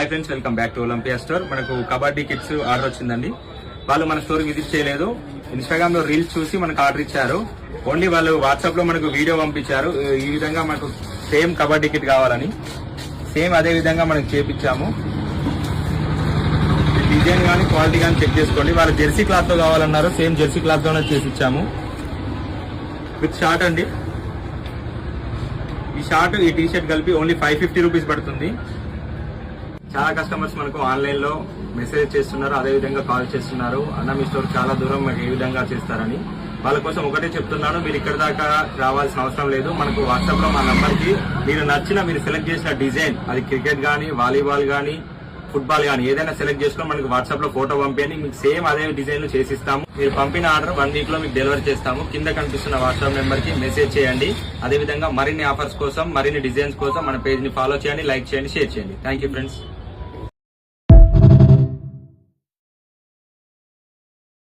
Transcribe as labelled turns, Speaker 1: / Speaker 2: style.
Speaker 1: Hi friends, welcome back to Olympia store. మనకు kabaddi kits order వచ్చిందండి. వాళ్ళు మన స్టోర్ విజిట్ చేయలేదు, ఇన్స్టాగ్రామ్ లో రీల్స్ చూసి మనకు ఆర్డర్ ఇచ్చారు. ఓన్లీ వాళ్ళు వాట్సాప్ లో మనకు వీడియో పంపించారు. ఈ విధంగా మనకు సేమ్ కబడ్డీ కిట్ కావాలని సేమ్ అదే విధంగా మనకు చేపించాము. డిజైన్ కానీ క్వాలిటీ కానీ చెక్ చేసుకోండి. వాళ్ళు జెర్సీ క్లాత్ తో కావాలన్నారు, సేమ్ జెర్సీ క్లాత్ తోనే చేసి ఇచ్చాము. విత్ షార్ట్ అండి. ఈ షార్ట్ ఈ టీ షర్ట్ కలిపి ఓన్లీ 550 రూపీస్ పడుతుంది. చాలా కస్టమర్స్ మనకు ఆన్లైన్ లో మెసేజ్ చేస్తున్నారు, అదే విధంగా కాల్ చేస్తున్నారు. అన్న మీ స్టోర్ చాలా దూరం, మాకు ఏ విధంగా చేస్తారని. వాళ్ళ కోసం ఒకటే చెప్తున్నాను, మీరు ఇక్కడ దాకా రావాల్సిన అవసరం లేదు. మనకు వాట్సాప్ లో మా నంబర్ కి మీరు సెలెక్ట్ చేసిన డిజైన్, అది క్రికెట్ గానీ, వాలీబాల్ గానీ, ఫుట్బాల్ గానీ ఏదైనా సెలెక్ట్ చేసుకుని మనకు వాట్సాప్ లో ఫోటో పంపించండి. మీకు సేమ్ అదే డిజైన్ చేసిస్తాము. మీరు పంపిన ఆర్డర్ 1 వీక్ లో మీకు డెలివరీ చేస్తాము. కింద కనిపిస్తున్న వాట్సాప్ నెంబర్ కి మెసేజ్ చేయండి. అదే విధంగా మరిన్ని ఆఫర్స్ కోసం, మరిన్ని డిజైన్స్ కోసం మన పేజ్ ని ఫాలో చేయండి, లైక్ చేయండి, షేర్ చేయండి. Thank you friends.